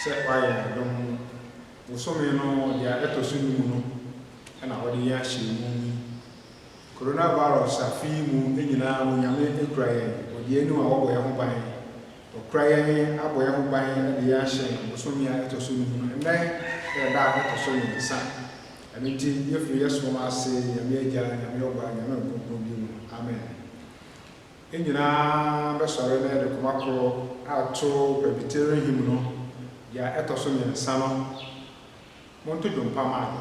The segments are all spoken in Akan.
Set why don't so me no dia etosu mu no na wode ya hye coronavirus afi mu enyina mu nyame ekura ye odi enu a wobo ye ho ban okura ye abo ye ho ban de ya hye so me ya etosu mu no nne da etosu mu sa ani ti yefiri yeso ma ase nyame agya nyame oba nyame nkonko bi mu amen enyina be sore na de komakro ato presbyterian hymn no ya etosu mu sa no Monte de Pama.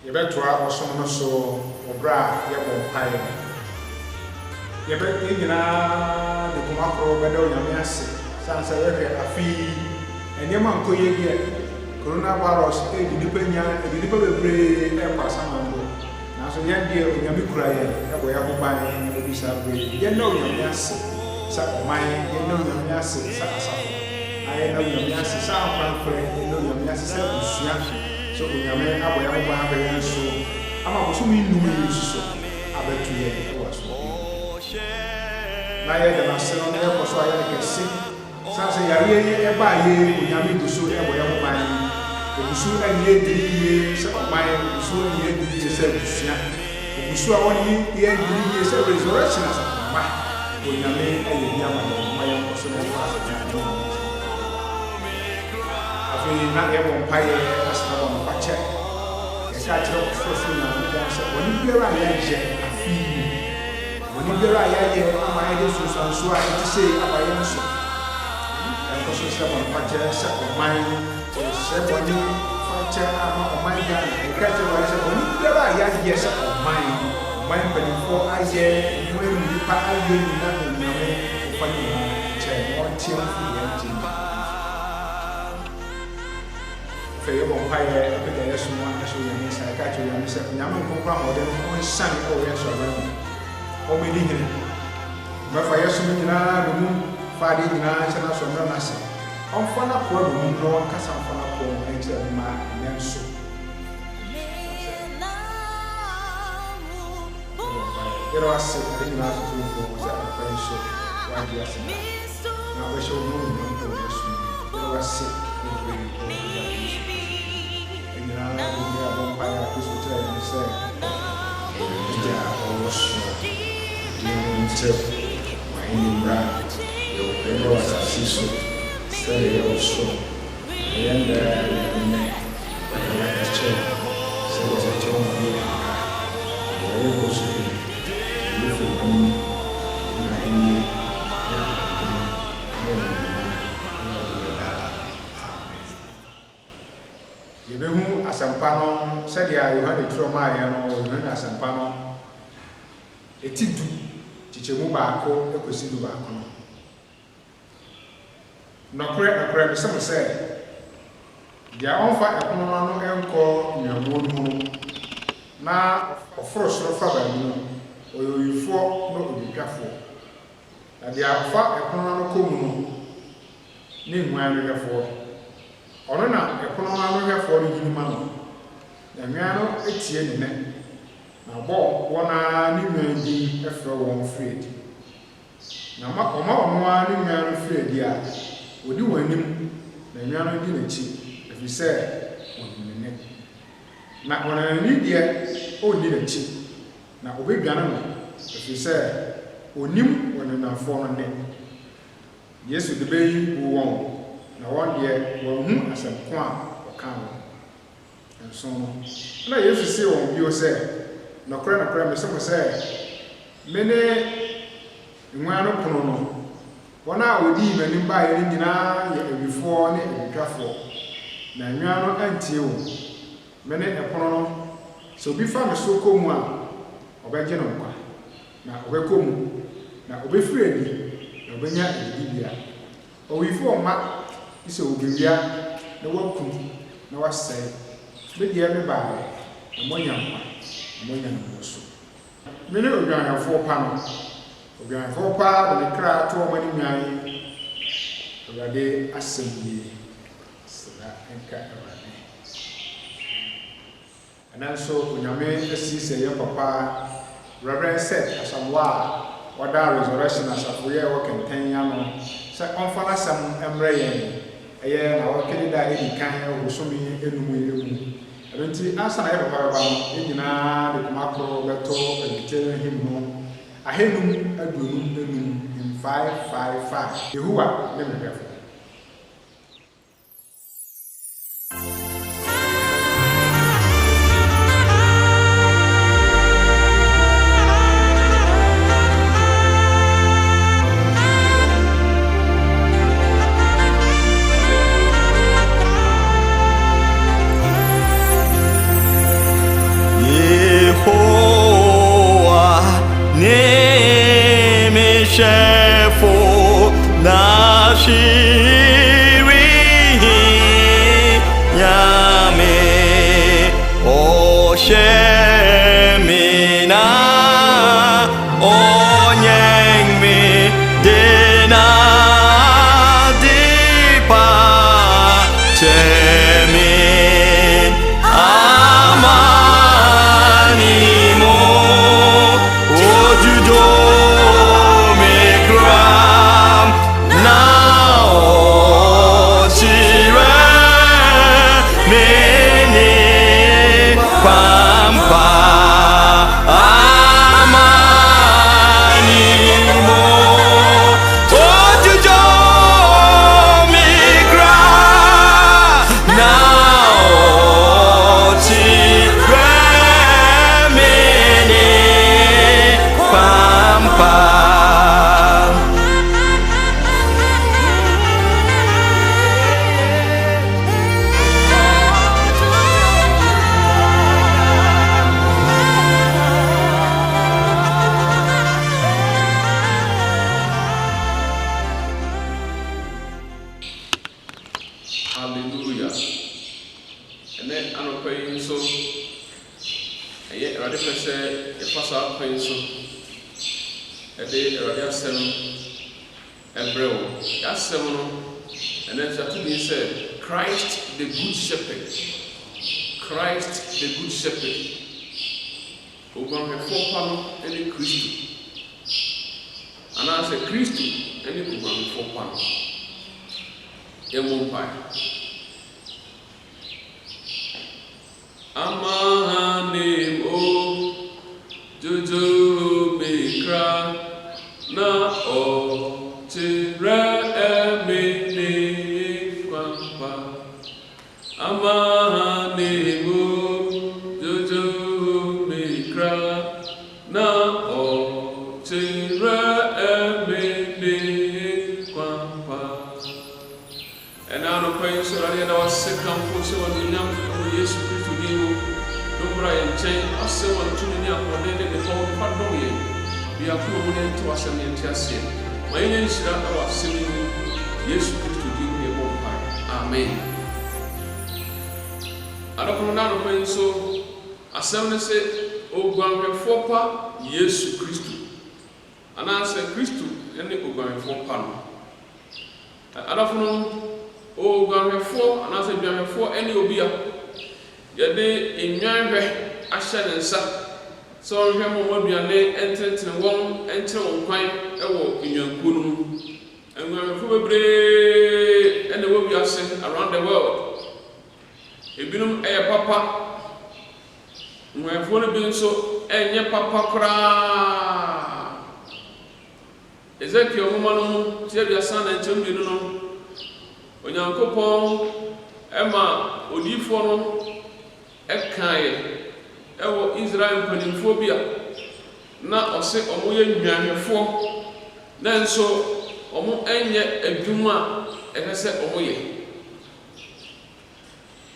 Yebetua osono so obra yebo mpae yebe nyina de komakro bede onyame ase sansa yehwe afi enema nkoye bia coronavirus edidipa bebre kwasa mango na so yende onyame kura ye yebo ya ho ban obisa bre ye na onyame ase sa oman ye na onyame ase sa asafo aye na onyame ase sa amfrafre ye na onyame ase sa usua so onyame aboya ho ban be so ama ko so mi numi so abetu ye waso na ye de na se no ye ko so aye ke se sa se yare ye e ba ye onyame du so aboya ho ban e so na ye diri ye se oman so ye diri ye se busua e so a woni ye diri ye se resurrection asa ma onyame aye bi ama ma ye ko so na fa se afi na ye bon paye asa bon pache Catcher of when you are a fee. When you are a my ideas and so I to say about your son. And also someone patches of mine, somebody patcher of my gun, and catcher was when you are a yes of mine. Mine, but before I say, when you pack nothing, funny, one team. Fair Empire, the someone as you miss, I catch you, Miss Yaman Compram, or the son or yes or no. Or maybe him. But for yes, the moon, Friday, the night, and also no master. On Fana Pro, no one can some Fana Pro, and tell my name so. There are sick, I didn't ask you for that very so. Why do you ask? Now we shall know there are sick. Yebehu asampano sadia Yohane Troma ya no Yohane asampano etidu chichemu baako ekosidu baako nokre be some say dia onfa ekono no enko nyamu no na ofrosoro fa ba no oyoyifo no oditwafo na dia fa ekono no komu no ni nwan no yefo ono na ekono no yefo no yinima no na nwan no etie ne na bo wona ni nwan di efro won Fred na ma oma ni nwan Fred a odi wanim na nwan no di na chi efi se onine na ona ni dia odi na chi na obedwane no efi se onim wona fo no ne Yesu de beyi won na won de won asem ko a oka no enso no na Yesu se won bio se no kra me se mo se mene nwa no pono no wana odi manim ba yɛ nyina yɛ awifo ne awitwafo na nwa no antie wo mene ɛpono no so bi fa me so komu a obɛgye no nkwa na obɛkomu na obɛfiri ani na obɛnya adidibia owifo ma ise obewia na wakum na wasɛe bedia me baa na monya nkwa na monya no so mene odwanfo pa no odwanfo pa de kra to o mani nwan Awurade asɛmie sra enka Awurade ananso onyame asi sɛ yɛ papa Reverend said asamwa wada resurrection asafo yɛ wɔ kɛntɛn ano sɛ ɔmfa nasɛm emrɛ yɛn ɛyɛ na wɔkɛde da edi kan wɔ somi enum emu ɛnti asa na yɛ papa ba no nyinaa de kuma koro bɛtɔ ɛbitere him no ahenum aduonum enum in 555 Yehowa ne mebɛfo Shefo na shiri nyame o shemina o nyengmi dena dipa chemin amanimo ojudo Hallelujah. And then I'm praying so. And yet, I say, if I saw praying so, a day, I send and bro. That's seven. And then Saturday said, Christ the Good Shepherd. Christ the Good Shepherd. We're going to have 4 panels and the Christ. And I said, Christ and the program 4 panels. Amahanim o jojo mikra na o tira emini kwampa. Amahanim o jojo mikra na o tira emini kwampa. And now the praise so that I was second for so on the name of Jesus Christ to you. Don't cry and change. I say one to me upon the phone. Pardon me. We are proven to us and intercede. My name is that I was singing Jesus Christ to you. Amen. I don't know when so. I say, oh, God, for pa, Jesus Christ. And I say, Christ, and the Ogan for pan. I don't know. Oh, Grammy-4, and I said Grammy-4, any obia. Yade in Yanwe, Ashan and Sa. So, Ramon will be a lay entered in one, enter on quine, in your Kunum. And Grammy-4 brave, and the will be sent around the world. A binum a papa. Grammy-4 been so, and your papa cry. Ezekiel, woman, tell your son and children. Onyankopon ema odifo no ekae ewo Israel mpanimfo bia na ose omoye nwanhefo nanso ɔmo ɛnyɛ adwuma ɛfɛ sɛ ɔmo yɛ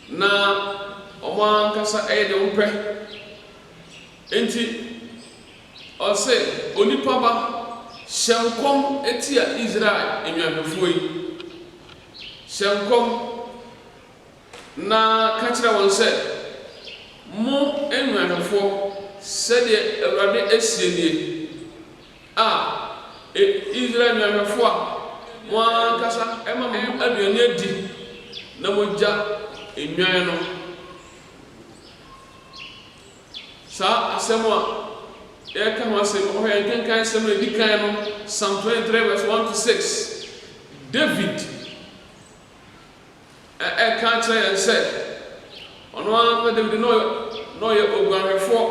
na ɔmo ankasa ɛyɛ de ɔmpɛ enti ɔsɛ onipa ba hyɛ nkɔm eti a Israel enwahwɛfoɔ yi hyɛ nkɔm na ka kyerɛ wɔn sɛ mo enwahwɛfoɔ sɛdeɛ Awurade asie nie Israel enwahwɛfoɔ a mo ankasa ɛma mo aduane adi na mo gya enwan no saa asɛm a yɛka ho asɛm ɔhɔ yɛn kenkan asɛm no edi kan no Psalm 23 verse 1 to 6 David ɛka kyerɛ yɛn sɛ ɔno ara David na ɔyɛ oguanhwɛfoɔ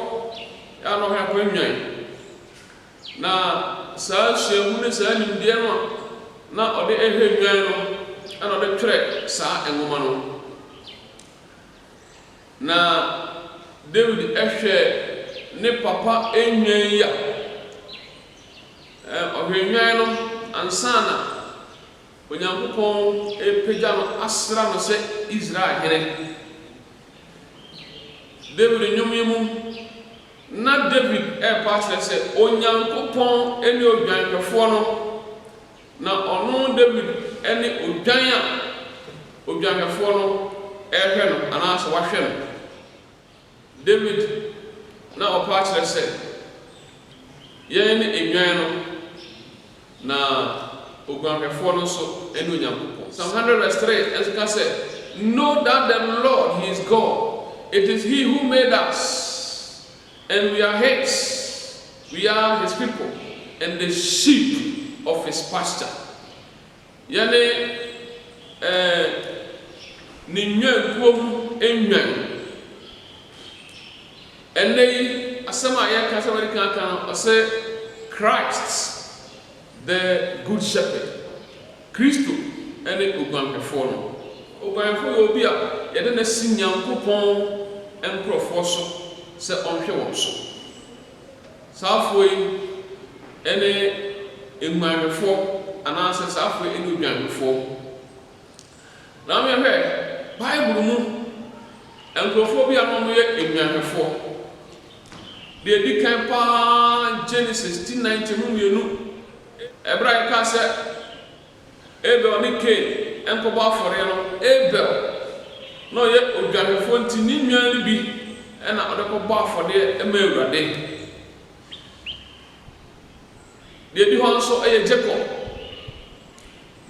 na ɔhwɛ akɔ enwan na saa suahu ne saa nimdeɛ no a na ɔde ɛhwɛ enwan no ɛna ɔde twerɛ saa nwoma no na David ɛhwɛ ne papa enwan ya ɔhwɛ enwan no ansana Onyankopɔn epagya no asra no sɛ Israel hene David nnwom yi mu na David ɛpa kyerɛ sɛ Onyankopɔn ɛne odwanhwɛfoɔ no na ɔno David ɛne odwan a odwanhwɛfoɔ no ɛhwɛ no anaasɛ wahwɛ no David na ɔpa kyerɛ sɛ yɛn ne enwan no na oguanhwɛfoɔ no nso ɛne Onyankopɔn Psalm 100 verse 3 ɛnso ka sɛ know that the Lord he is God it is he who made us and we are his people and the sheep of his pasture yɛn ne nwankuom enwan ɛnɛ yi asɛm a yɛka sɛ wɔde kankan no ɔsɛ Christ the good shepherd Kristo ɛne oguanhwɛfoɔ no oguanhwɛfoɔ yɛ obi a yɛde na si Nyankopɔn nkurɔfoɔ so sɛ ɔnhwɛ wɔn so saafoɔ yi ɛne nguanhwɛfoɔ anaasɛ saafoɔ yi ɛne oguanhwɛfoɔ na mehwɛ Bible mu nkurɔfoɔ bi a wɔyɛ nguanhwɛfoɔ deɛ di kan paa Genesis 19 mu mmienu ɛbra yɛka sɛ Abel ne Cain nkɔbɔ afɔre no Abel na ɔyɛ odwanhwɛfoɔ nti ne nwan no bi ɛna ɔde kɔbɔ afɔdeɛ ɛma Awurade deɛ di hɔ nso ɛyɛ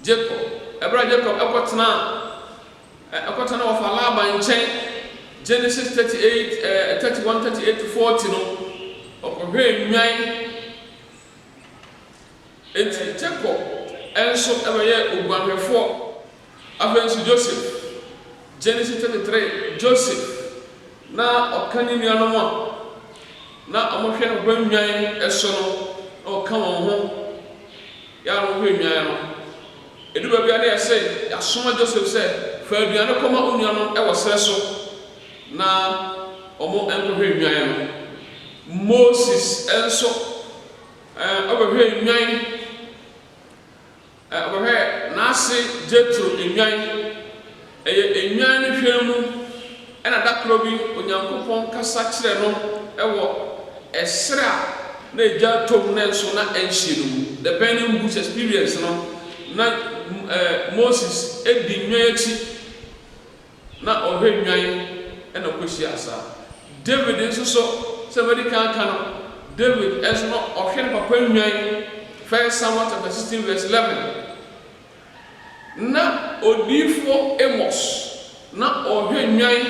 Jacob ɛbra Jacob ɛkɔtena wɔfa Laban nkyɛn Genesis 31 38 to 40 no ɔkɔhwɛ nwan enti Jacob ɛnso ɛbɛyɛ oguanhwɛfoɔ afei nso Joseph Genesis 33 Joseph na ɔka ne nuanom a na ɔmohwɛ no hɔ nwan ɛso no na ɔka wɔn ho yɛa no hwɛ nwan no ɛdu baabi a ne yɛsɛ yɛasoma Joseph sɛ fa aduane kɔma wo nuanom ɛwɔ serɛ so na ɔmo nkɔhwɛ nwan no Moses ɛnso ɔbɛhwɛ nwan ɔbɛhwɛ n'ase Jethro nwan ɛyɛ nwan no hwɛ mu ɛna dakoro bi Onyankopɔn kasa kyerɛ no ɛwɔ ɛserɛ a na egya tom na nso na ɛnhyɛ no mu the burning bush experience no na Moses edi nwan akyi na ɔhwɛ nwan ɛna kɔhyia asa David nso so sɛ bɛdi kanka no David ɛnso no ɔhwɛ ne papa nwan 1 Samuel chapter 16 verse 11 na odiifoɔ Amos na ɔhwɛ nwan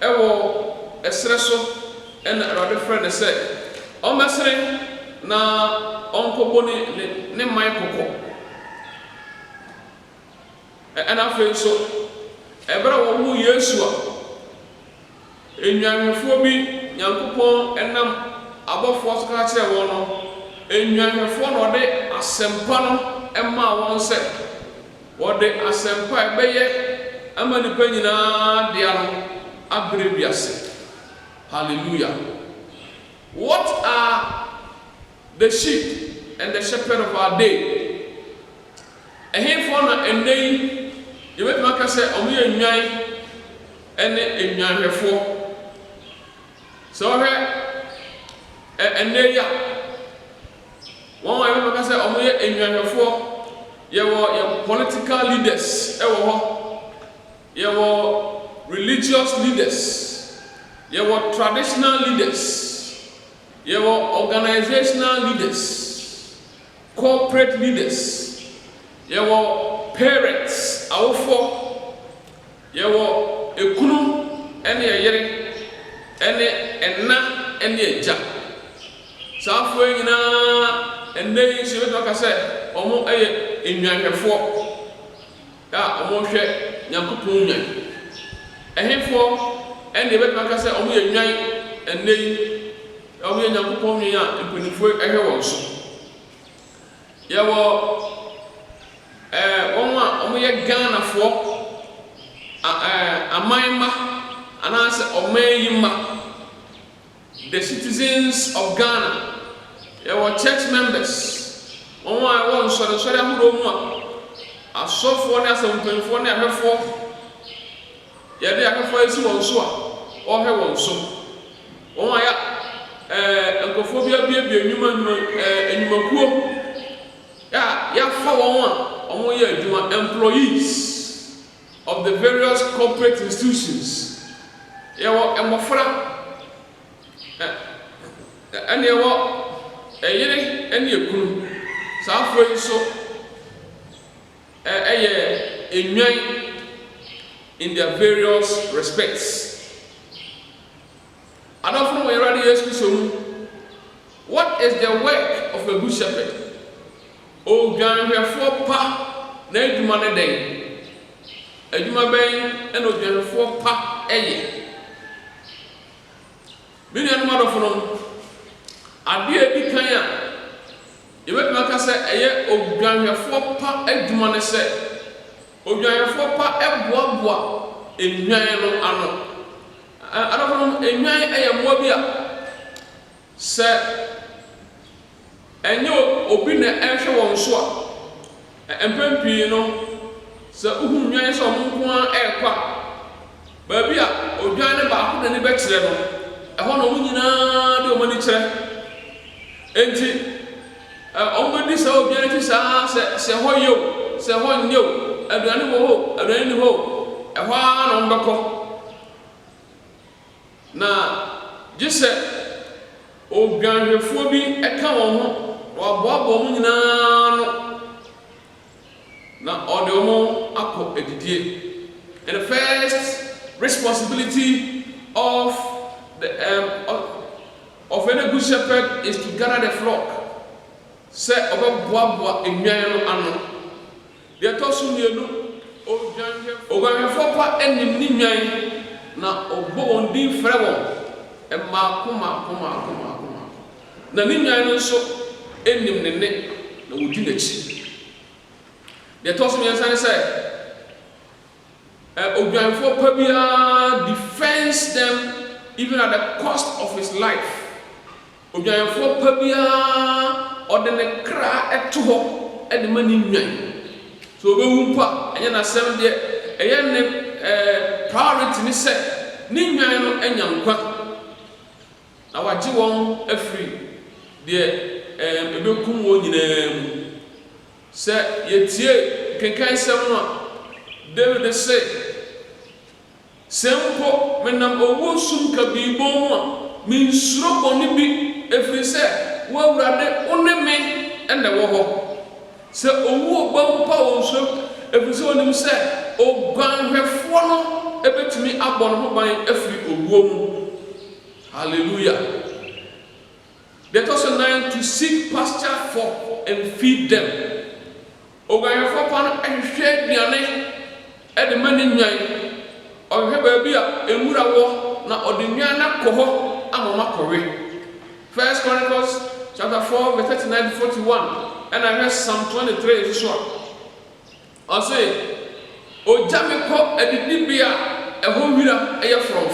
ɛwɔ ɛserɛ so ɛna Awurade frɛ ne sɛ ɔmmɛsere na ɔnkɔbɔ ne man kɔkɔ ɛna afei nso ɛbɛrɛ wɔwo Yesu a enwanhwɛfoɔ bi Nyankopɔn ɛnam abɔfoɔ so ka kyerɛ wɔn no enwanhwɛfoɔ na ɔde asɛmpa no ɛmaa wɔn sɛ wɔde asɛmpa ɛbɛyɛ ama nipa nyinaa dea no abere wiase hallelujah. What are the sheep and the shepherd of our day. And here for a day, you met my say, only a nine and a nine for. So, and there, one I say, only a nine for. You were political leaders, you were religious leaders, you were traditional leaders, you were organizational leaders, corporate leaders, you were parents, you were a kunu, and a yere, and na, and a jack. Southway na, and then she was like I said, almost in your four. That almost Yankupun. And him for, and the vet like I said, only a night, and they only a Yankupon and put it for a house. There were only a Ghana for a Maima, and I said, Omayima, the citizens of Ghana. There were church members. Oh, I want so the sorry I saw for us and pay for never for. Yeah, they are for us also, or her also. Oh, I Uncophobia be a human and Maku. Yeah, for one, only employees of the various corporate institutions. Yeah, and Mafra and you were a year and you could. Southway so in their various respects. I don't know where it is. What is the work of a good shepherd? Oh, Gan, we have 4 pa, named money day. A Juma Bay, and we 4 pa a year. Million mother from a dear Bikaya. You make my say, a year of Grand 4 pa egg money say, O Grand 4 pa egg bois in Yano Anno. I don't know a nine a mobia. Say, and you open the answer on swap. And Pempino, so whom you saw Munkuan aircraft. Baby, O Grand about any better level. I want to win the money chair. Ain't Omebody so beautiful, say, Hoyo, say, Honyo, a granny ho, a granny ho, a one on Bacco. Now, just say, O Grand Phoebe, a come or Bob now, Odomo, Ako, a didier. And the first responsibility of any good shepherd is to gather the flock. Say about Bois in Yano Anno. They are tossing you, O Fopa and Ninyai, now Obon D. Frevo, and Kuma. The Ninyai so ending the neck, the Woodinich. They are tossing me as I say, Ogan Fopabia defends them even at the cost of his life. Ogan Fopabia. Or then cry at 2 at the money. So we won't put and assembly a priority set Nino and Yanqua. Our Jiwon a free, dear, a Bokum won say, yet, can kind someone. David say, Sempo, when number Wosun can be born, means stroke only be if we say. Well, rather, only me and the war. So, oh, Bumpo, so if we saw him say, oh, Grand have fallen a bit to me up on my every woman. Hallelujah. Let us learn to seek pasture for and feed them. Oh, Grand have fallen and share the name at the money night. Or have a beer and would have walked now or the Yana Coho, I'm a Macquarie. 1 Chronicles. Chapter 4, verse 39 to 41, and I heard Psalm 23 as well. I say, O Jamiko, a Dibia, a whole winner, a from.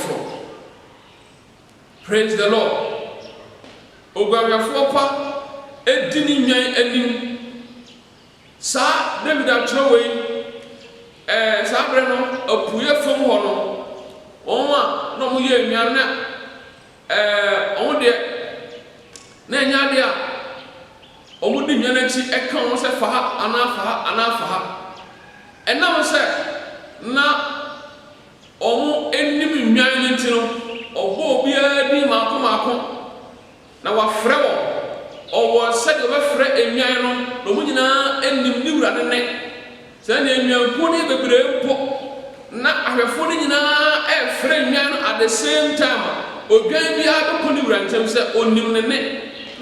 Praise the Lord. O Gavia Fopa, edi ni nwan anim sa David atwewe sa bre no apuye fom ho no onwa no mo ye nwan na on de na nya de a omo di nwan achi eka on se fa ha ana fa ha enam se na omo enim nwan ni ti no obo bia di mako na wa frɛ wo owo se de ba frɛ enwan no no mo nyina enim ni wura ne se na enwan ko ne bebre mpo na ahwefo ne nyina frɛ enwan no at the same time odwan bia be ko ni wura ntem se onim ne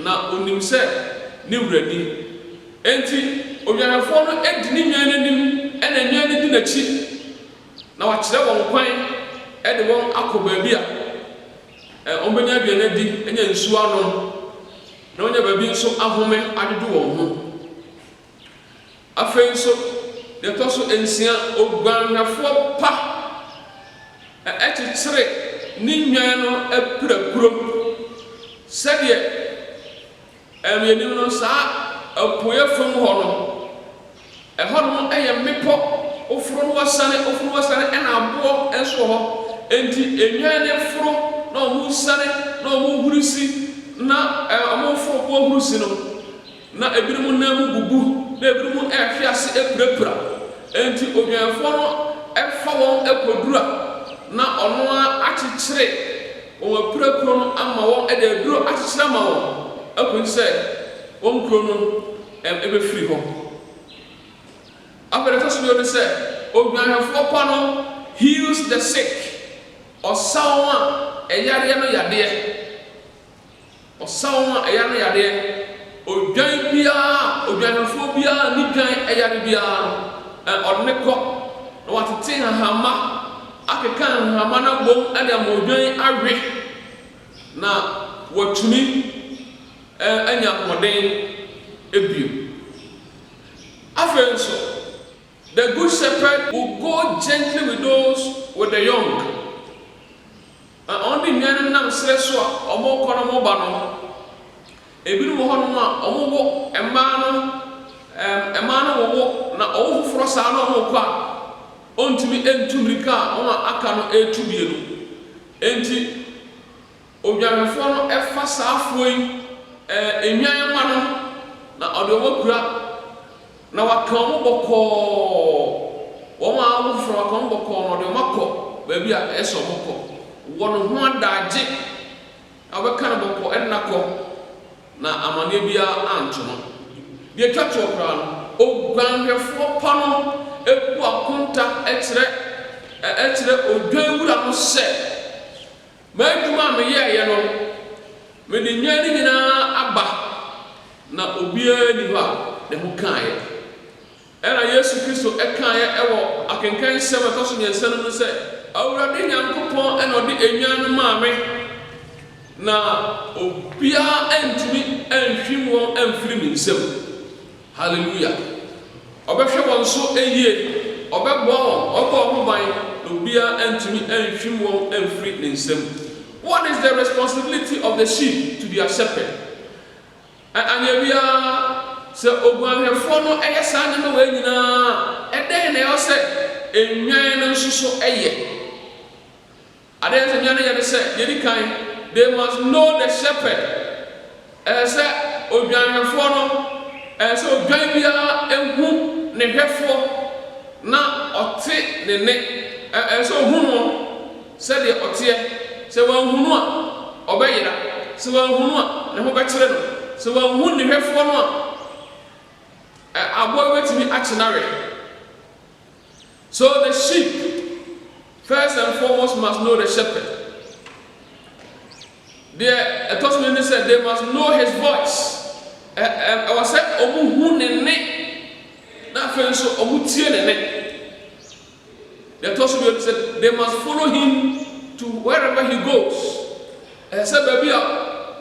na onim se ni wura di enti odwanfo no edi ni nwan anim ena nwan ne di na chi na wa kyerɛ won kwan de won akɔ baabi a ombenya aduane di enya nsuo ano na onya baabi nso ahome adedo won ho afei nso de to so ensia ogwanhafo pa ekyekyere ni nwan no apura kuro sɛdeɛ yenim no saa apoye fam hɔ no ɛhɔ no ɛyɛ mepɔ ofuro no wasane ɛna aboɔ ɛso hɔ enti enwan ne foro na ɔmo sane na ɔmo hurisi na ɔmo foro bo hurisi no na ebinom na mu bubu na ebinom ɛhwe ase epurapura enti odwanfo no ɛfa wɔn ekodura na ɔno akyekyere wɔn apurapura no ama wɔn ɛde aduro akyekyere ama wɔn akɔnyi sɛ wɔn kuro no ɛbɛfiri hɔ afɛrɛ tɔso bi ɔne sɛ odwanfo pa no heals the sick ɔsaw a ɛyareɛ no yadeɛ ɔsaw a ɛyare no yadeɛ odwan biara odwanfo biara ni dwan ɛyare biara ɔne kɔ na watete hahama akeka hahama na bom ɛde ama odwan awe na watumi anya ahoɔden ebio afei nso the good shepherd will go gently with those with the young on the nyan nam sere so a ɔmo kɔ no mo ba no ebinom hɔ no a ɔmo wo ɛmaa no wo na ɔwo foforɔ saa na ɔmo kɔ a ɔntumi entumrika a ɔmo aka no etu bienu enti odwanfoɔ no ɛfa saa afoɔ yi enwan ma no na ɔde ɔmo kura na waka ɔmo bɔkɔɔ wɔn a ɔmo foforɔ waka ɔmo bɔkɔɔ na ɔde ɔmo akɔ baabi a ɛsɛ ɔmo kɔ wɔn ho adagye a wɔbɛka no bɔkɔ ɛna kɔ na amaneɛ biara anto no deɛ twatwa koraa no ogwanhwɛfoɔ pa no ebu akonta ɛkyerɛ odwan wura no sɛ m'adwuma a meyɛɛyɛ no mede nwan no nyinaa aba na obiara ni hɔ a ne ho kaeɛ ɛna Yesu Kristo ɛkaeɛ ɛwɔ akenkan sɛm ɛtɔ so mmiɛnsa no sɛ Awurade Nyankopɔn ɛna ɔde enwan no maa me na obiara antumi anhwim wɔn amfiri me nsam hallelujah ɔbɛhwɛ wɔn so eyie ɔbɛboa wɔn ɔbɔ wɔn ho ban na obiara antumi anhwim wɔn amfiri ne nsam. What is the responsibility of the sheep to their shepherd? Anya biara sɛ ogwanhwɛfoɔ no ɛyɛ saa nneɛma wɔ nyinaa ɛdɛn na ɛwɔ sɛ enwan no nso so ɛyɛ adeɛ sɛ nwan no yɛ ne sɛ yɛdi kan they must know the shepherd sɛ odwanhwɛfoɔ no sɛ odwan biara ehu ne hwɛfoɔ na ɔte ne sɛ ohu no sɛdeɛ ɔteɛ sɛ wanhu no a ɔbɛyera sɛ wanhu no a ne ho bɛkyerɛ no sɛ wanhu ne hwɛfoɔ no a aboa bɛtumi akyenare. So the sheep first and foremost must know the shepherd. There, a Tosman said they must know his voice. I was said, Omu ne na fenso Omu tie ne. The Tosman said they must follow him to wherever he goes. I said, baby,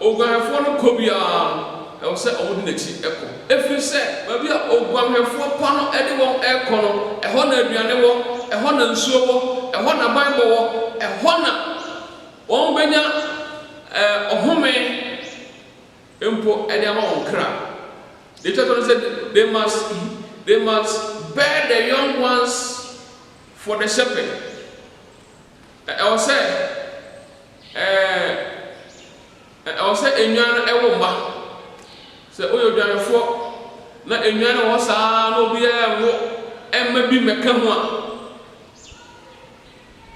Ogwanhwɛfoɔ no kɔ biara ɛwɔ sɛ ɔmo di n'akyi ɛkɔ. Efiri sɛ baby Ogwanhwɛfoɔ pa no ɛde wɔn ɛkɔ no ɛhɔ na aduane wɔ, ɛhɔ na nsuo wɔ, ɛhɔ na Bible wɔ, ɛhɔ na wɔn bɛnya ɔhome mpo ɛde ama wɔn kra. The church said they must bear the young ones for the shepherd. I will say, Enyana Ewomba. Say, oh, you're for na Enyana was no be and maybe Mekamwa.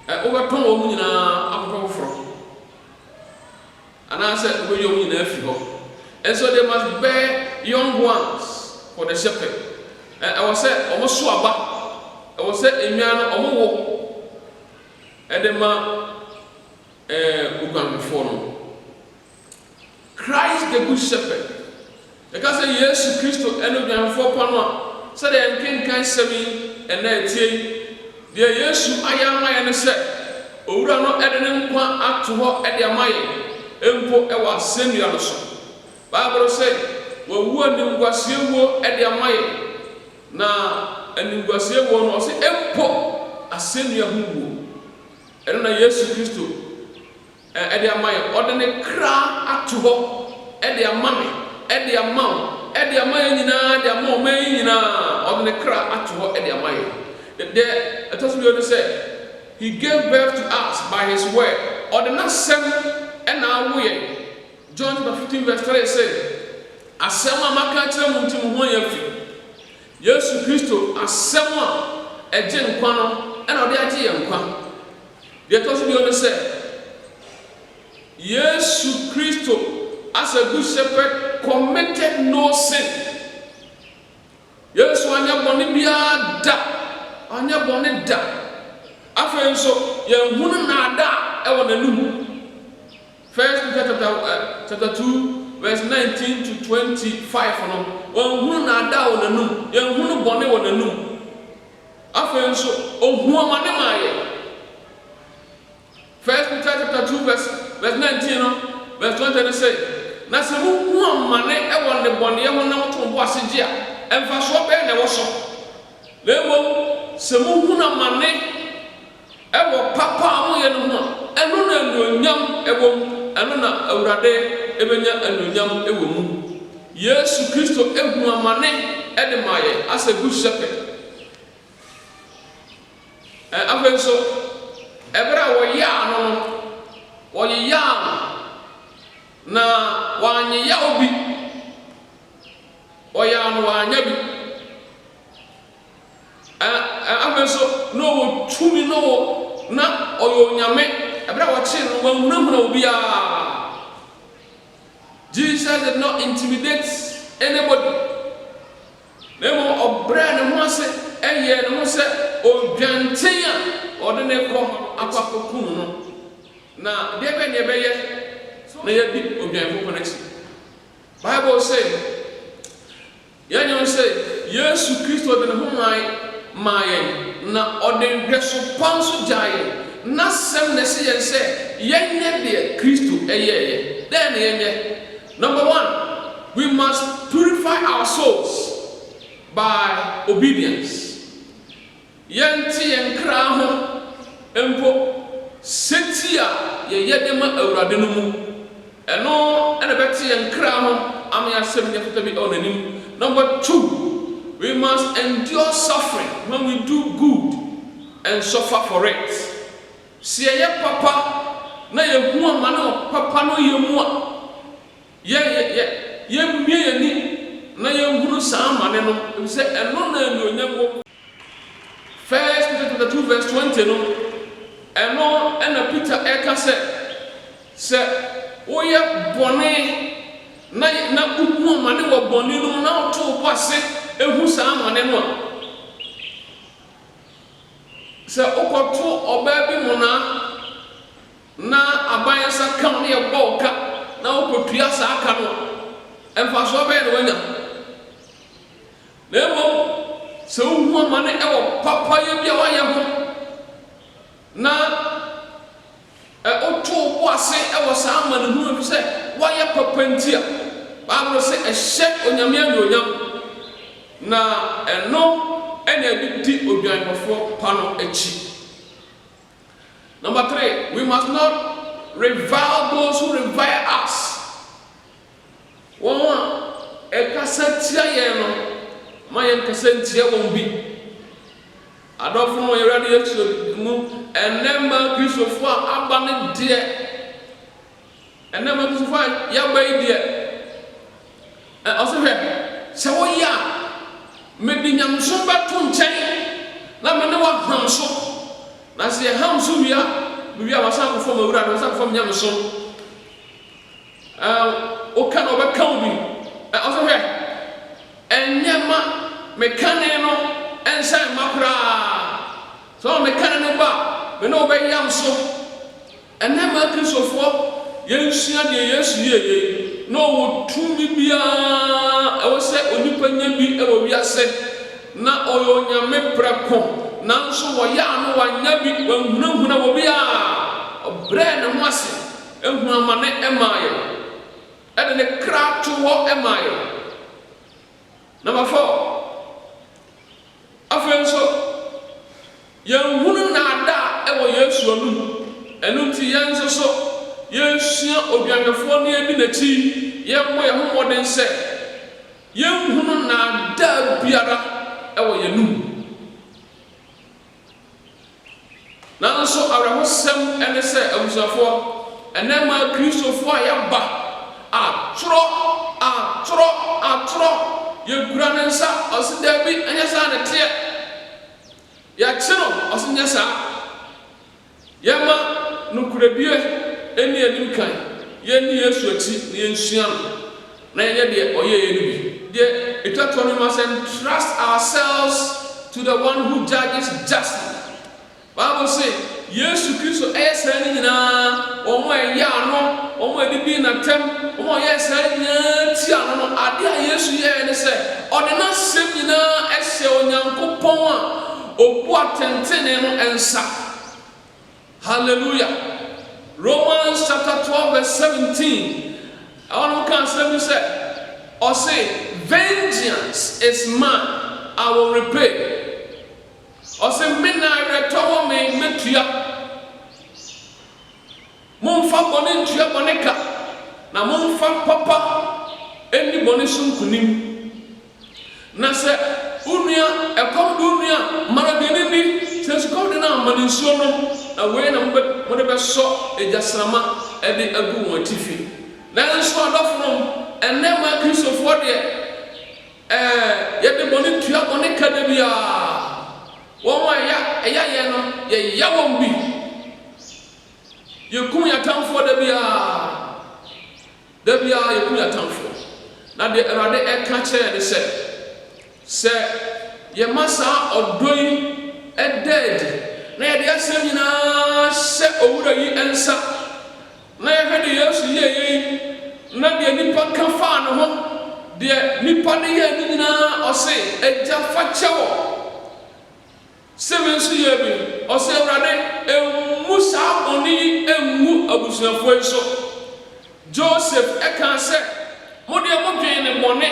Overcome a woman from. And I said, well, you're in a and so they must bear young ones for the shepherd. And I was said, almost swaba. I was said, Enyana Omo. And the man Ugan before Christ the good shepherd. Because yes, Christ and Ugan for Panama. So they can semi and they say, dear Yesu ayama ya ne se owura no ede ne nkwa ato ho ede amaye empo e wa senua no so Bible say wawu aningwase wo ede amaye na aningwase wo no se empo asenua hu wo ene na Yesu Kristo ede amaye ode ne kra ato ho ede amame ede amawo ede amaye nyina de amawo man nyina ode ne kra ato ho ede amaye. There, it doesn't say he gave birth to us by his word. Or the next 7 and now we John chapter 15 verse 3 says, Asema makachira muntimu ho yafi. Yesu Kristo asema eje nkwa no and ode age ye nkwa. There doesn't say Yesu Kristo as a good shepherd committed no sin. Yesu anya boni bia da. Anya bone da afen so ye hunu na da e wona num. First Peter chapter 2 verse 19 to 25 no won hunu na da wona num ye hunu bone wona num afen so ohu amane maye. First Peter chapter 2 verse 19 no verse 20 say na se hu amane e wona bone ye wona to bo asegye a emfa so be na wo so lemo Semuhuna mane ewo papa mo ye no ho eno na anuonyam ewo eno na awurade ebenya anuonyam ewo mu. Yesu Kristo ehu amane ede maye as a good shepherd. Afenso ebra wo ya no wo ya na wanye ya obi wo ya no wanya bi so no tumi no na oyo nyame ebra wa chi no wanhunahuna obia. Jesus did not intimidate anybody. Nemo obra ne ho ase eye ne ho se odwanten a ode ne ko akwakokum no na de be ne be ye na ye bi odwanfo connection. Bible say yanyo say Yesu Kristo de ne ho maye na ode hweso panso jaye na sem na se yen se yenye de Kristo eyeye then yenye. Number 1, we must purify our souls by obedience. Yenti yenkra ho empo setia ye yedema awurade no mu eno ene beti yenkra ho amya sem nyefota bi onanim. Number 2, we must endure suffering when we do good and suffer for it. Siye papa na ye hu amane papa no ye mu a ye mie ni na ye hunu sa amane no se eno na anuonyam wo. First Peter 2 verse 20 no eno ena Peter eka se oye bone na uhu amane wo bone no na oto kwase ehu sa amane no se okoto oba bi mo na aban sa kam ne ye boka na okotua sa aka no emfa so be ne wanya lemo se uhu amane ewo papa ye bia wa ye ho na oto boase ewo sa amane hu bi se wa ye papa ntia Bible say ehye onyame anuonyam na eno ene di odwanfo pano echi. Number 3, we must not revile those who revile us. One ɛkasa tia yɛn no ma yɛn kasa ntia wɔn bi adɔfo no yɛwura de Yesu mu ɛnɛma Kristofo a aba ne deɛ ɛnɛma Kristofo a yɛaba yi deɛ ɔsɛ hwɛ sɛ wɔyɛ a mede nyamso bɛto nkyɛn na mene waham so na sɛ yɛham so wia biribi a wasan akɔfam awura no wasan akɔfam nyamso woka na ɔbɛka wo bi ɔsɛ hwɛ ɛnyɛma mekane no ɛnsan ma koraa sɛ ɔ mekane no ba mene wobɛyam so ɛnɛma Kristofoɔ yɛnsua deɛ Yesu yɛyɛ na ɔwɔ tumi biara ɛwɔ sɛ onipa nya bi ɛwɔ wiase na ɔyɛ onyame prɛko nanso wɔyɛ ano wanya bi wanhunahuna wɔ bi a ɔbrɛ ne ho ase ehunu amane ɛmaa yɛ ɛde ne kra to hɔ ɛmaa yɛ number 4 afei nso yɛnhunu naada ɛwɔ Yesu anum ɛno nti yɛn nso so yɛnsua odwanhwɛfoɔ ne yɛdi n'akyi yɛmmɔ yɛn ho mmɔden sɛ yɛnhunu naada biara ɛwɔ yɛnum nanso awerɛhosɛm ɛne sɛ abusuafoɔ ɛnɛma Kristofoɔ a yɛaba atorɔ yɛkura ne nsa ɔse daabi ɛnyɛ saa ne teɛ yɛakye no ɔse nyɛ saa yɛma nokoradie ɛni anim kan yɛnni Yesu akyi na yɛnsua no na yɛnyɛ deɛ ɔyɛ yɛ no bi deɛ ɛtwatoɔ no ma sɛ trust ourselves to the one who judges justly. Bible say Yesu Kristo ɛyɛ saa ne nyinaa wɔn a ɛyɛ ano wɔn a ɛde bi n'atam wɔn a ɛyɛ saa nyinaa ti ano no ade a Yesu yɛɛ ne sɛ ɔde n'asɛm nyinaa ɛhyɛ Onyankopɔn a obu atɛntɛnɛ no nsa. Hallelujah. Romans chapter 12 verse 17 ɛwɔ kan asɛm sɛ ɔse vengeance is mine, I will repay. Ɔse me na ɛrɛtɔ wɔ me metua momfa bɔne ntua bɔne ka na momfa papa ɛni bɔne so nkunim na sɛ unua ɛkɔm de unua mara deɛ ni sɛ sukɔm de na amane nsuo no na wei na mode bɛsɔ agyasrama ɛde agu wɔn atifi nanso adɔfo no ɛnɛma Kristofoɔ deɛ yɛde bɔne tua bɔne ka da biara wɔn a ɛyɛ yɛn no yɛyɛ wɔn bi yɛkum yɛatamfoɔ da biara yɛkum yɛatamfoɔ na deɛ Awurade ɛka kyerɛ ne sɛ yɛma saa ɔdɔ yi ɛda adi na yɛde asɛm nyinaa hyɛ owura yi nsa na yɛhwɛ de Yesu yɛyɛ na deɛ nipa ka faa ne ho deɛ nipa de yɛ ne nyinaa ɔse agya fa kyɛ wɔ sɛbɛn nso yɛ bi ɔsɛ Awurade emu saa bɔne yi emu abusuafoɔ yi so Joseph ɛka sɛ mo deɛ mo dwen ne bɔne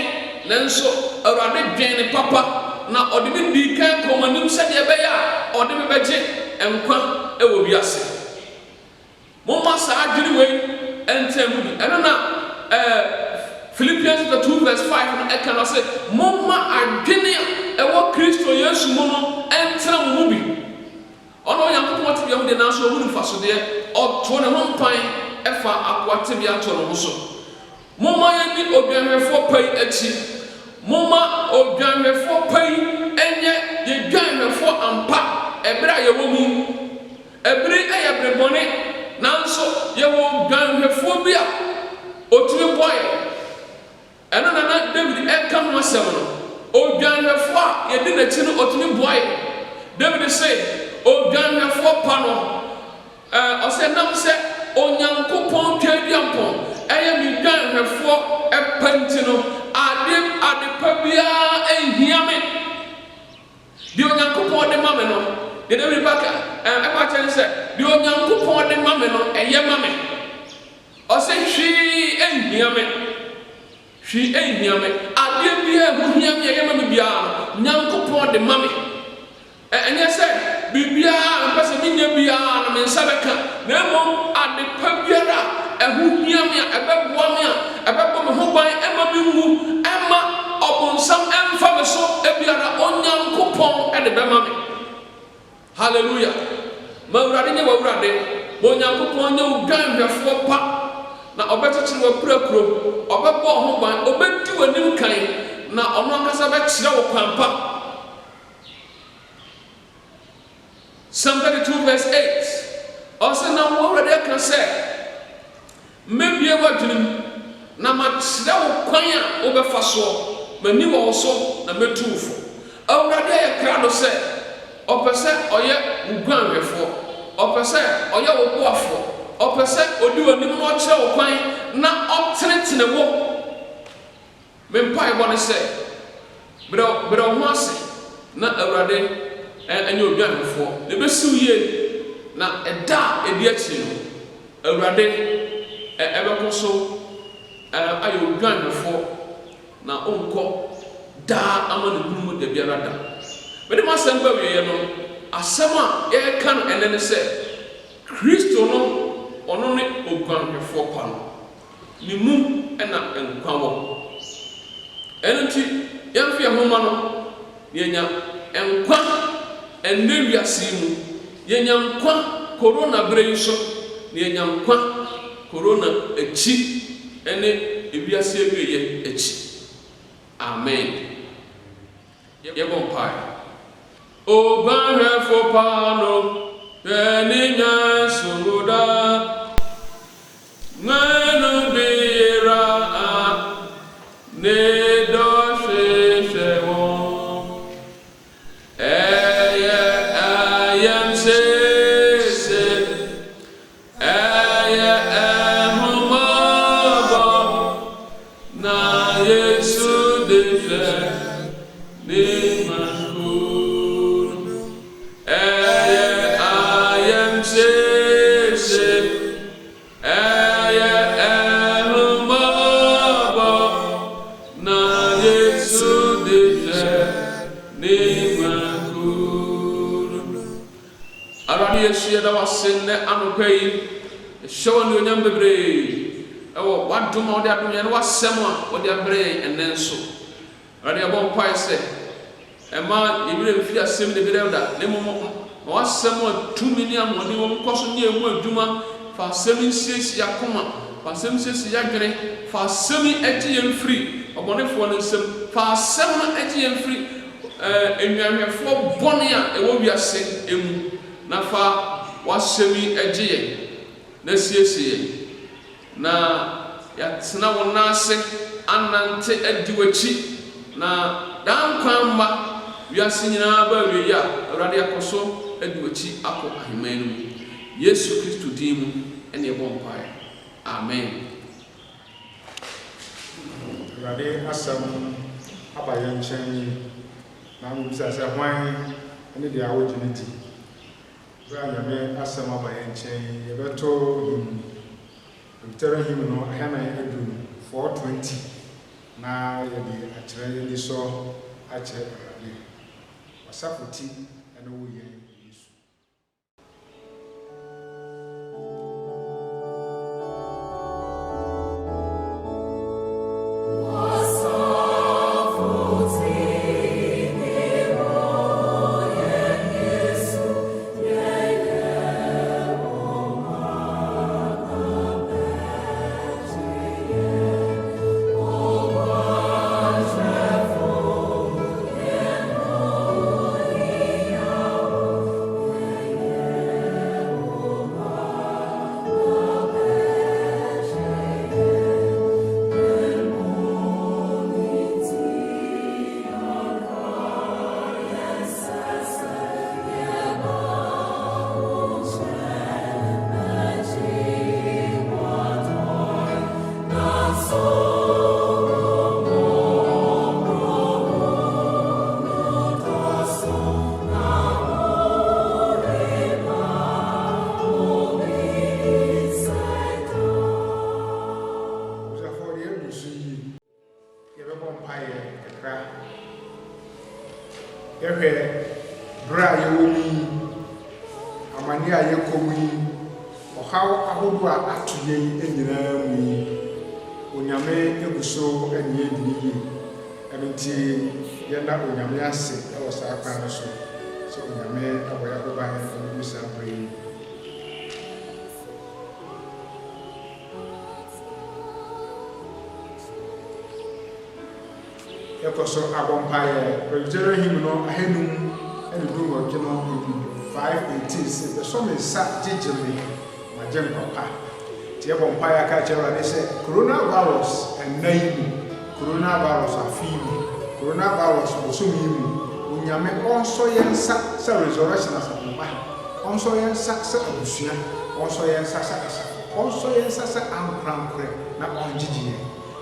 nanso Awurade dwen ne papa na ɔde me di kan kɔn anim sɛdeɛ ɛbɛyɛ a ɔde me bɛgye nkwa ɛwɔ wiase mo ma saa adwene wei ɛntɛn mu bi ɛno na Philippians 2 verse 5 no ɛka no sɛ mo ma adwene a ɛwɔ Kristo Yesu mu no ɛntena mo mu bi ɔno Onyankopɔn te bia ho de nanso ɔmu nifa so deɛ ɔto ne ho mpan ɛfa akoa te bia to no ho so mo ma yɛni odwanhwɛfoɔ pa yi akyi mo ma odwanhwɛfoɔ pa yi ɛnyɛ yɛdwanhwɛfoɔ ampa ɛberɛ a yɛwɔ mu ɛberɛ ɛyɛ berebɔne nanso yɛwɔ odwanhwɛfoɔ bi a ɔtumi bɔ yɛ ɛno na David ɛka ho asɛm no odwanhwɛfoɔ a yɛdi n'akyi no ɔtumi bɔ yɛ David sɛ odwanhwɛfoɔ pa no ɔsɛ nam sɛ Onyankopɔn twaadiampɔn ɛyɛ me dwanhwɛfoɔ ɛpa nti no ade pa biara ɛnhia me deɛ Onyankopɔn de ma me no deɛ David baka ɛpa kyɛn sɛ deɛ Onyankopɔn de ma me no ɛyɛ ma me ɔsɛ hwee ɛnhia me adeɛ biara ho hia me ɛyɛ ma me biara Nyankopɔn de ma me ɛnyɛ sɛ biribiara mpɛ sɛ menya biara na me nsa bɛka na mmom ade pa biara ɛho hia me a ɛbɛboa me a ɛbɛbɔ me ho ban ɛma me nwu ɛma hallelujah ma awurade nye wawurade ma onyankopɔn nye oguanhwɛfoɔ pa na ɔbɛkyekyere wɔ kurakuro ɔbɛbɔ ho ban ɔbɛdi w'anim kan na ɔno ankasa bɛkyerɛ wo kwan pa. Psalm 32 verse 8 ɔsɛ na wawurade aka sɛ mmebie w'adwenem na makyerɛ wo kwan a wobɛfa soɔ m'ani wɔ wo so na mɛtu wo fo. Awurade ayɛ krado sɛ ɔpɛ sɛ ɔyɛ wo guanhwɛfoɔ ɔpɛ sɛ ɔyɛ wo boafoɔ ɔpɛ sɛ ɔdi w'anim na ɔkyerɛ wo kwan na ɔtenetene wo. Me mpaebɔ ne sɛ brɛ wo ho ase na awurade ɛnyɛ oguanhwɛfoɔ na ɛbɛsiw yie na ɛda a ɛdi akyiri no awurade ɛbɛkɔ so ayɛ oguanhwɛfoɔ na ɔnkɔ daa ama ne hunu mu da biara da. Mede mo asɛm ba wieɛ no asɛm a yɛreka no ɛnɛ ne sɛ Kristo no ɔno ne oguanhwɛfoɔ pa no ne mu ɛna nkwa wɔ. ɛno nti yɛmfe yɛn ho ma no yɛnya nkwa ɛnnɛ wiase mu yɛnya nkwa korona berɛ yi so na yɛnya nkwa korona akyi ɛne ewiase awieyɛ akyi. Amen. Yɛbɔ mpae. Oguanhwɛfoɔ pa no hwɛ nya soda ŋɛno bira a ne dɔ hwehwɛ wɔn ɛyɛ ayamsese ɛyɛ ɛhomɔbɔ na Yesu de hwɛ ne makunu ɛyɛ ayamsese ɛyɛ ɛhomɔbɔ na Yesu de hwɛ ne makunu. Awurade Yesu yɛda wase nnɛ anɔpa yi ɛhyɛ wɔ anuonyam bebree ɛwɔ w'adom a wode adom yɛn w'asɛm a wode abrɛ yɛn ɛnnɛ nso. Awurade yɛbɔ mpae sɛ ɛma yɛwerɛ mfiri asɛm de berɛ da na mmom ma w'asɛm a tumi ne ahoɔden wɔ mu nkɔ so ne ɛmu adwuma fa asɛm nsiesie akoma fa asɛm nsiesie yɛadwene fa asɛm agye yɛn firi ɔbɔnefoɔ no nsɛm fa asɛm no agye yɛn firi nnwanhwɛfoɔ bɔne a ɛwɔ wiase ɛmu na fa w'asɛm agye yɛn na siesie yɛn na yɛatena wo nan ase anante adi w'akyi na dankwan mma wiase nyinaa ba awiei a Awurade akɔ so adi w'akyi akɔ ahemman no mu. Yesu Kristo din mu ɛne ɛbɔ mpae. Amen. Awurade asɛm aba yɛn nkyɛn na mbisa sɛ hwan ne deɛ awogye ne di. Bra Nyame asɛm aba yɛn nkyɛn yɛbɛtɔ Victoria hymn no ahana edu 420 na yɛde akyerɛ yɛde so akyerɛ Awurade wasafoti ɛne wo yɛn Yesu. Yɛhwɛ berɛ a yɛwɔ mu yi amane a yɛkɔ mu yi ɔhaw ahodoɔ a ato yɛn nyinaa mu yi Onyame egu so ɛne yɛdi yie ɛno nti yɛda Onyame ase ɛwɔ saa kwan no so So nyame aboya ko ban no bisa pray. Ekoso abompaye Presbyterian hymn no ahenum ene du wo kino 5:18 the song is sa jejeme magem papa tie bompaye ka chera de se coronavirus coronavirus afimu coronavirus bosomimu unyame onso yensa sa resurrection asapoma onso yensa sa abusua onso yensa sa asa onso yensa sa amprankre na onjijie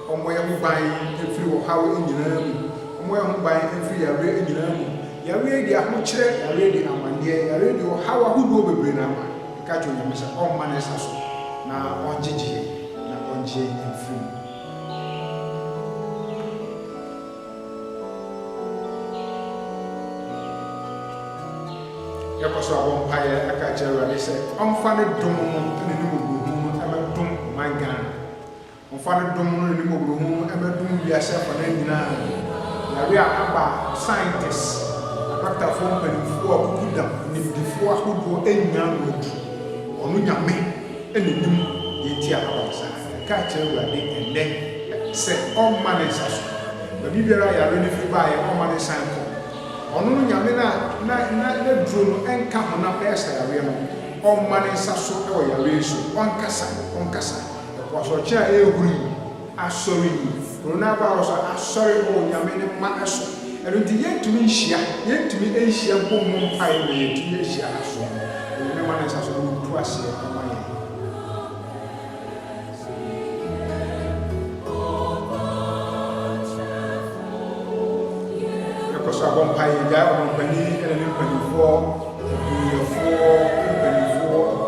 omoya mu ban efiri wo hawo enyina mu omoya mu ban efiri yawe enyina mu yawe di ahokyere yawe di amande yawe di hawo hudo bebre na ma ka jo nyame sa on ma na sa so na onjijie na onje efiri yakoso abompaye aka kyerwa ne se onfa ne dum no ne ne mu ama dum mangan onfa dum no ni mogruhu emedum wiase fana nyina yawe aba scientists doctor for penfo akuda ni difo ahodo enya no du onu nyame enenim yeti aba sa ka kyerwa de ende se on manesa so ba bibiara yawe ne fi ba ye on manesa ko onu nyame na duro no enka ho na pesa yawe no on manesa so e yawe so on kasa wasoche ehuri asori coronavirus asori o nyame ne ma aso ero di yentumi ehia mpomu mpai na yentumi ehia aso ne ma na saso no tu ase ma ye yakosa bompai ja ompani ene ne panifo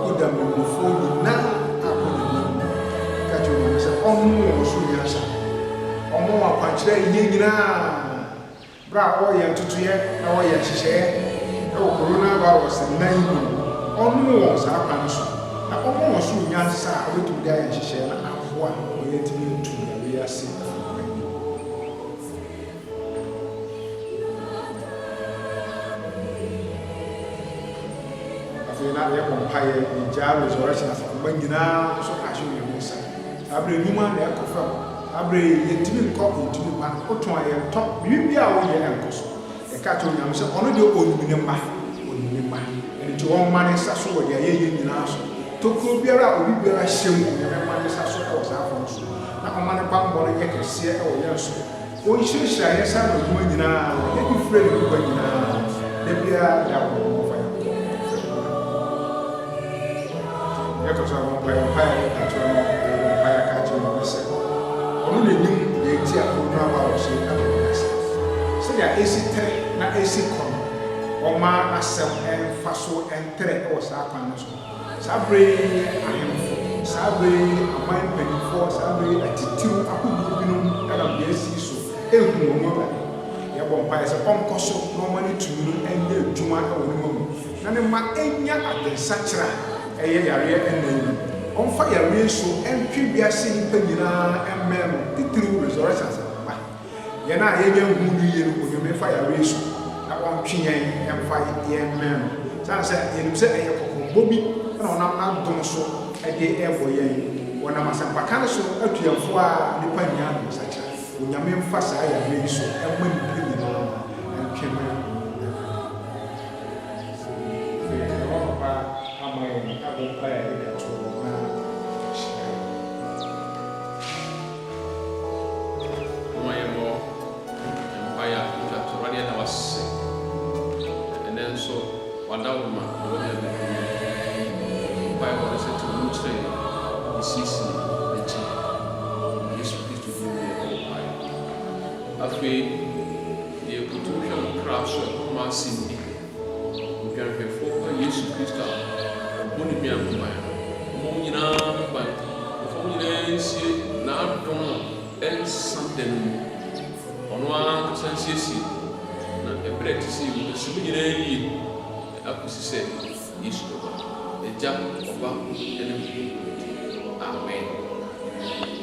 kudamufo na omo so yasa omo apankyere nyina bra o ye ntutuye na o ye hyehyɛ e wo coronavirus nan mu omo wo sa apan so na omo so yasa obetu dia ye hyehyɛ na aboa o ye timi ntu ya we ase afina ye kompaye ni ja resurrection afa nyina so ka hye ye musa abre nyuma na ekofa abre yetimi nko yetimi pa oton aye to bibia wo ye enkoso e ka to nyam se ono de onimine ma eni to won ma ne saso wo de aye ye nyina so to ko biara obi biara hyem ne ma ne saso ko sa afon so na o ma ne pa mbo ne ye kese e wo ye so o nhirihira ye sa no duma nyina ye bi fre ne ko nyina de bia da ko fa ya to sa mo pa ya to no onu le nim ye ti akona ba o se ka se ya esitre na esikon o ma asem en faso entre o sa kan so sabre ahemfo sabre aman penifo sabre atitiu akudu binum era bi esi so ehu mo ba ye bon pa se pom koso no ma ni tunu enye adwuma e woni mo na ne ma enya adensa kira eye yare enna onfa ya reso entwi biase ni panyina emmem titiri resurrection ba ye na ye nya hu ni ye no nyome fa ya reso na ontwi yen emfa ye emmem san se ye nim se eye kokombo bi na onam na dom so ede ebo yen wona masampa kan so atuafo a ni panyina no sacha onyame mfa sa ya reso emma ni panyina entwi me Yesu Kristo boni mi ampa mo nyina mpa fo nyina nsie na adom ensaden ono a sansiesi na ebret si mo si nyina yi akusi se Yesu eja oba ene amen.